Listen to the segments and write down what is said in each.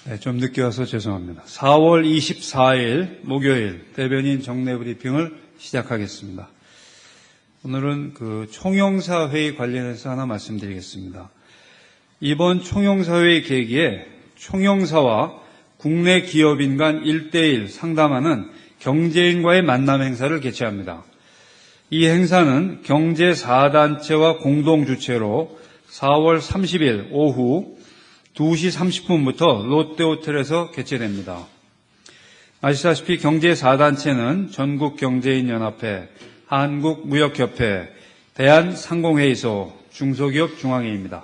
네, 좀 늦게 와서 죄송합니다. 4월 24일 목요일 대변인 정례 브리핑을 시작하겠습니다. 오늘은 총영사회의 관련해서 하나 말씀드리겠습니다. 이번 총영사회의 계기에 총영사와 국내 기업인 간 1대1 상담하는 경제인과의 만남 행사를 개최합니다. 이 행사는 경제 4단체와 공동 주최로 4월 30일 오후 2시 30분부터 롯데호텔에서 개최됩니다. 아시다시피 경제 4단체는 전국경제인연합회, 한국무역협회, 대한상공회의소, 중소기업 중앙회의입니다.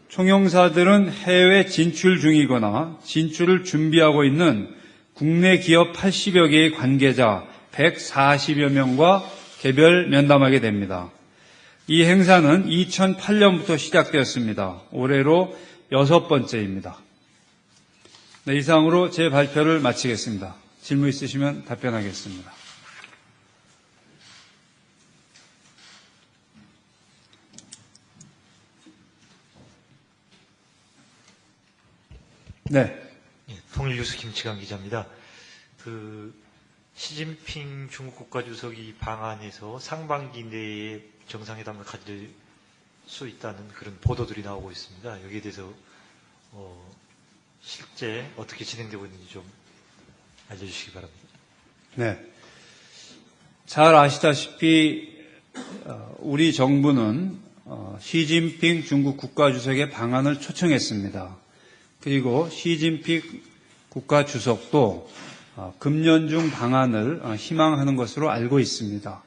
총영사들은 해외 진출 중이거나 진출을 준비하고 있는 국내 기업 80여 개의 관계자 140여 명과 개별 면담하게 됩니다. 이 행사는 2008년부터 시작되었습니다. 올해로 6번째입니다. 네, 이상으로 제 발표를 마치겠습니다. 질문 있으시면 답변하겠습니다. 네. 통일뉴스 김치강 기자입니다. 시진핑 중국 국가주석이 방한해서 상반기 내에 정상회담을 가질 수 있다는 그런 보도들이 나오고 있습니다. 여기에 대해서 실제 어떻게 진행되고 있는지 좀 알려주시기 바랍니다. 네. 잘 아시다시피 우리 정부는 시진핑 중국 국가주석의 방한을 초청했습니다. 그리고 시진핑 국가주석도 금년 중 방한을 희망하는 것으로 알고 있습니다.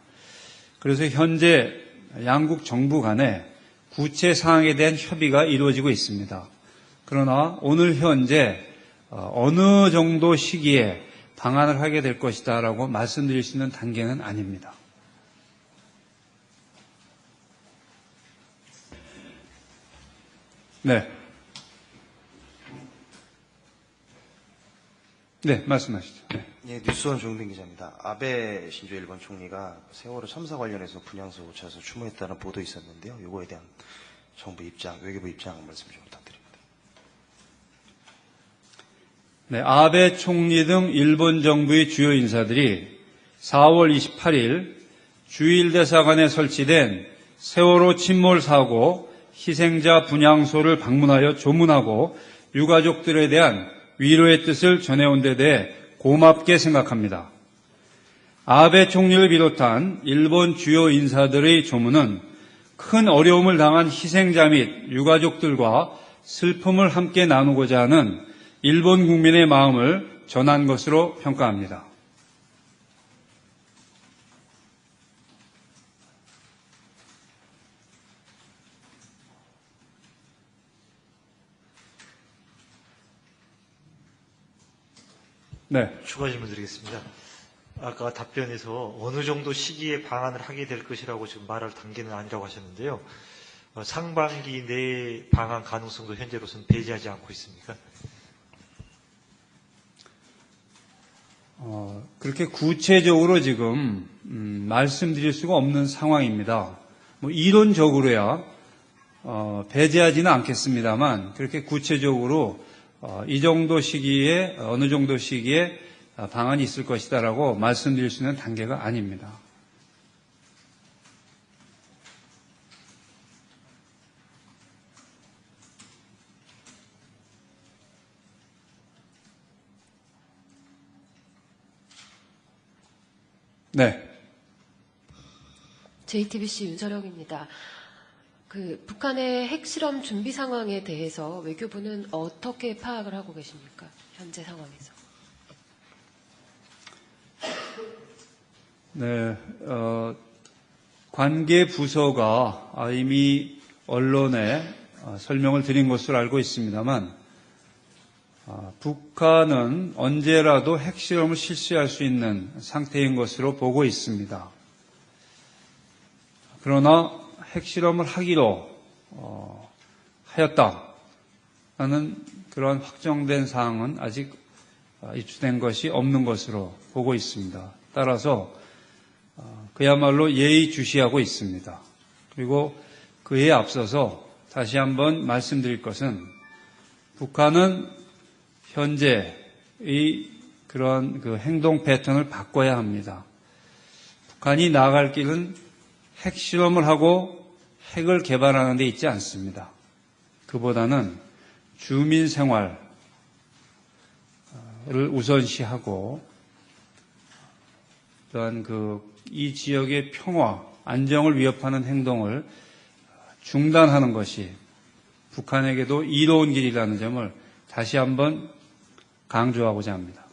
그래서 현재 양국 정부 간에 구체 사항에 대한 협의가 이루어지고 있습니다. 그러나 오늘 현재 어느 정도 시기에 방한을 하게 될 것이다라고 말씀드릴 수 있는 단계는 아닙니다. 네. 네, 말씀하시죠. 네. 네, 뉴스원 조용빈 기자입니다. 아베 신조 일본 총리가 세월호 참사 관련해서 분향소 오차에서 추모했다는 보도 있었는데요. 이거에 대한 정부 입장, 외교부 입장 말씀 좀 부탁드립니다. 네, 아베 총리 등 일본 정부의 주요 인사들이 4월 28일 주일대사관에 설치된 세월호 침몰 사고 희생자 분향소를 방문하여 조문하고 유가족들에 대한 위로의 뜻을 전해온 데 대해 고맙게 생각합니다. 아베 총리를 비롯한 일본 주요 인사들의 조문은 큰 어려움을 당한 희생자 및 유가족들과 슬픔을 함께 나누고자 하는 일본 국민의 마음을 전한 것으로 평가합니다. 네. 추가 질문 드리겠습니다. 아까 답변에서 어느 정도 시기에 방한을 하게 될 것이라고 지금 말할 단계는 아니라고 하셨는데요. 상반기 내에 방한 가능성도 현재로서는 배제하지 않고 있습니까? 그렇게 구체적으로 지금 말씀드릴 수가 없는 상황입니다. 이론적으로야 배제하지는 않겠습니다만 그렇게 구체적으로 이 정도 시기에 어느 정도 시기에 방안이 있을 것이다라고 말씀드릴 수 있는 단계가 아닙니다. 네. JTBC 윤서령입니다. 북한의 핵실험 준비 상황에 대해서 외교부는 어떻게 파악을 하고 계십니까? 현재 상황에서. 네, 관계 부서가 이미 언론에 설명을 드린 것으로 알고 있습니다만 북한은 언제라도 핵실험을 실시할 수 있는 상태인 것으로 보고 있습니다. 그러나 핵실험을 하기로 하였다라는 그런 확정된 사항은 아직 입수된 것이 없는 것으로 보고 있습니다. 따라서 그야말로 예의주시하고 있습니다. 그리고 그에 앞서서 다시 한번 말씀드릴 것은 북한은 현재의 그런 그 행동 패턴을 바꿔야 합니다. 북한이 나아갈 길은 핵실험을 하고 핵을 개발하는 데 있지 않습니다. 그보다는 주민 생활을 우선시하고 또한 이 지역의 평화, 안정을 위협하는 행동을 중단하는 것이 북한에게도 이로운 길이라는 점을 다시 한번 강조하고자 합니다.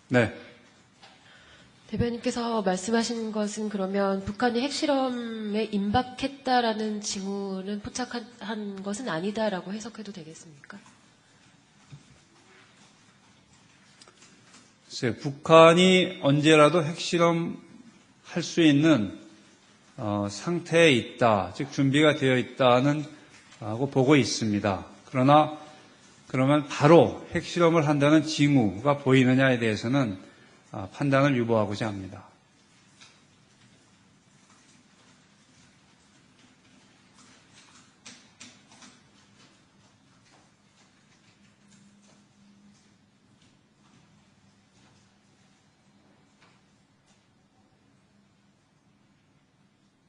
네. 대변인께서 말씀하신 것은 그러면 북한이 핵실험에 임박했다라는 징후는 포착한 것은 아니다라고 해석해도 되겠습니까? 글쎄요, 북한이 언제라도 핵실험 할 수 있는 상태에 있다, 즉 준비가 되어 있다는 하고 보고 있습니다. 그러면 바로 핵실험을 한다는 징후가 보이느냐에 대해서는 판단을 유보하고자 합니다.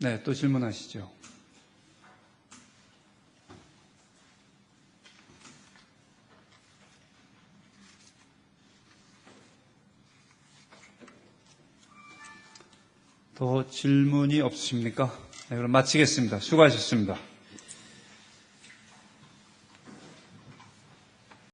네, 또 질문하시죠. 더 질문이 없으십니까? 네, 그럼 마치겠습니다. 수고하셨습니다.